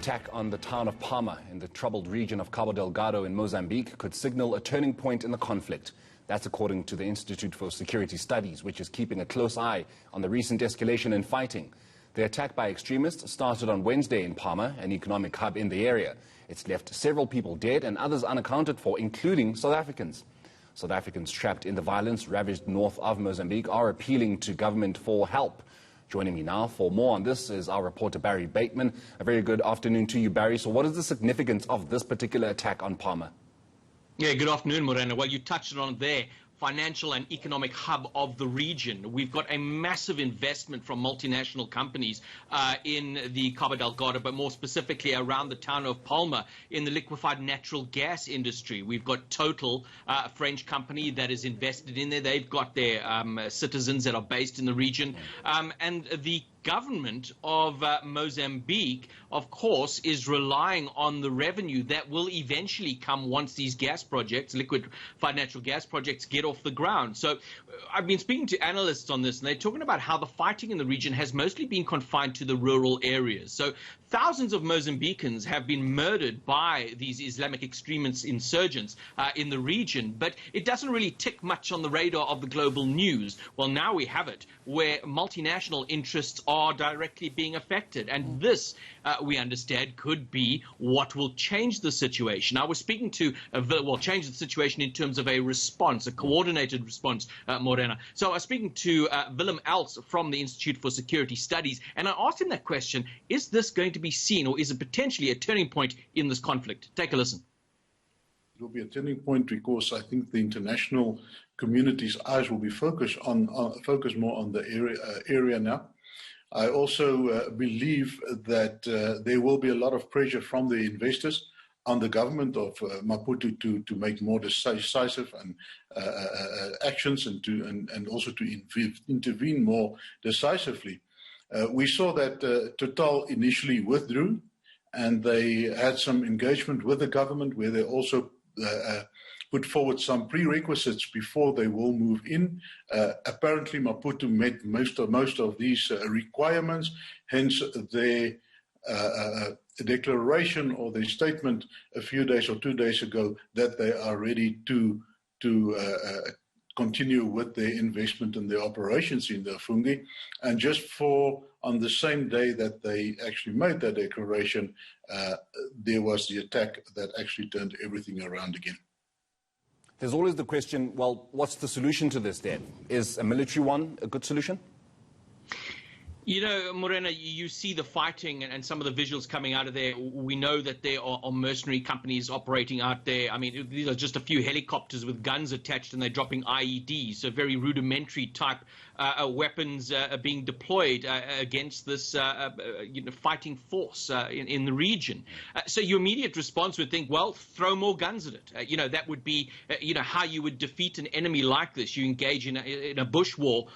attack on the town of Palma in the troubled region of Cabo Delgado in Mozambique could signal a turning point in the conflict. That's according to the Institute for Security Studies, which is keeping a close eye on the recent escalation in fighting. The attack by extremists started on Wednesday in Palma, an economic hub in the area. It's left several people dead and others unaccounted for, including South Africans. South Africans trapped in the violence-ravaged north of Mozambique are appealing to government for help. Joining me now for more on this is our reporter Barry Bateman. A very good afternoon to you, Barry. So what is the significance of this particular attack on Palma? Yeah, good afternoon, Morena. Well, you touched on it there. Financial and economic hub of the region. We've got a massive investment from multinational companies in the Cabo Delgado, but more specifically around the town of Palma in the liquefied natural gas industry. We've got Total, a French company that is invested in there. They've got their citizens that are based in the region. And the government of Mozambique, of course, is relying on the revenue that will eventually come once these gas projects, liquefied natural gas projects, get off the ground. So I've been speaking to analysts on this, and they're talking about how the fighting in the region has mostly been confined to the rural areas. So thousands of Mozambicans have been murdered by these Islamic extremist insurgents in the region, but it doesn't really tick much on the radar of the global news. Well, now we have it, where multinational interests are directly being affected. And this, we understand, could be what will change the situation. I was speaking to, change the situation in terms of a response, a coordinated response, Morena. So I was speaking to Willem Els from the Institute for Security Studies, and I asked him that question: is this going to be seen, or is it potentially a turning point in this conflict? Take a listen. It will be a turning point because I think the international community's eyes will be focused more on the area now. I also believe that there will be a lot of pressure from the investors on the government of Maputo to make more decisive and actions and also to intervene more decisively. We saw that Total initially withdrew, and they had some engagement with the government where they also put forward some prerequisites before they will move in. Apparently, Maputo met most of these requirements, hence their declaration or their statement a few days or 2 days ago that they are ready to continue with their investment and their operations in the Fungi. And just on the same day that they actually made that declaration, there was the attack that actually turned everything around again. There's always the question, well, what's the solution to this then? Is a military one a good solution? You know, Morena, you see the fighting and some of the visuals coming out of there. We know that there are mercenary companies operating out there. I mean, these are just a few helicopters with guns attached, and they're dropping IEDs, so very rudimentary type weapons being deployed against this fighting force in the region. So your immediate response would think, well, throw more guns at it. That would be how you would defeat an enemy like this. You engage in a bush war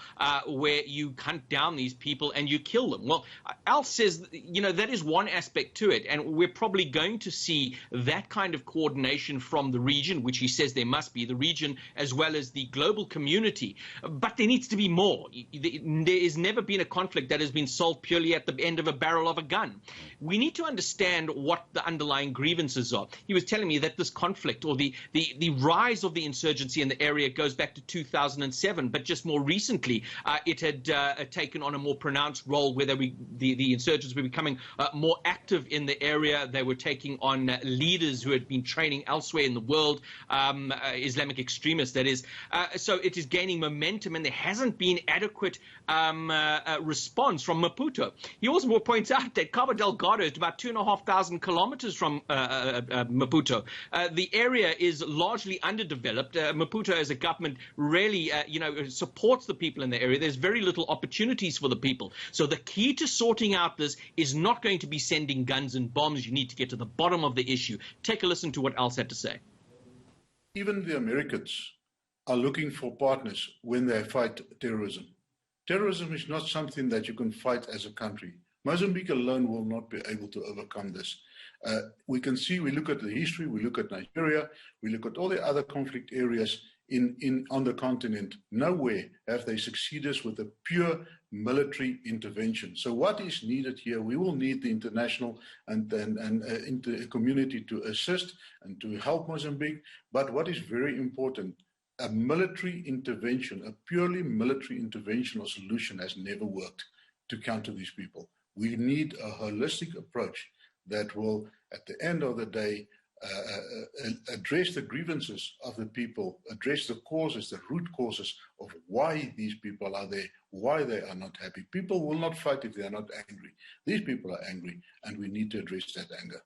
where you hunt down these people and you kill them. Well, Al says, that is one aspect to it, and we're probably going to see that kind of coordination from the region, which he says there must be, the region as well as the global community. But there needs to be more. There has never been a conflict that has been solved purely at the end of a barrel of a gun. We need to understand what the underlying grievances are. He was telling me that this conflict, or the rise of the insurgency in the area, goes back to 2007, but just more recently it had taken on a more pronounced role where the insurgents were becoming more active in the area. They were taking on leaders who had been training elsewhere in the world, Islamic extremists, that is. So it is gaining momentum, and there hasn't been adequate response from Maputo. He also points out that Cabo Delgado is about 2,500 kilometers from Maputo. The area is largely underdeveloped. Maputo as a government really supports the people in the area. There's very little opportunities for the people. So the key to sorting out this is not going to be sending guns and bombs. You need to get to the bottom of the issue. Take a listen to what Al had to say. Even the Americans are looking for partners when they fight terrorism. Terrorism is not something that you can fight as a country. Mozambique alone will not be able to overcome this. We look at the history, we look at Nigeria, we look at all the other conflict areas on the continent. Nowhere have they succeeded with a pure military intervention. So what is needed here? We will need the international and community to assist and to help Mozambique. But what is very important, a military intervention, a purely military intervention or solution has never worked to counter these people. We need a holistic approach that will, at the end of the day, address the grievances of the people, address the causes, the root causes of why these people are there, why they are not happy. People will not fight if they are not angry. These people are angry, and we need to address that anger.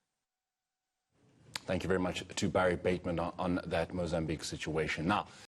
Thank you very much to Barry Bateman on that Mozambique situation. Now,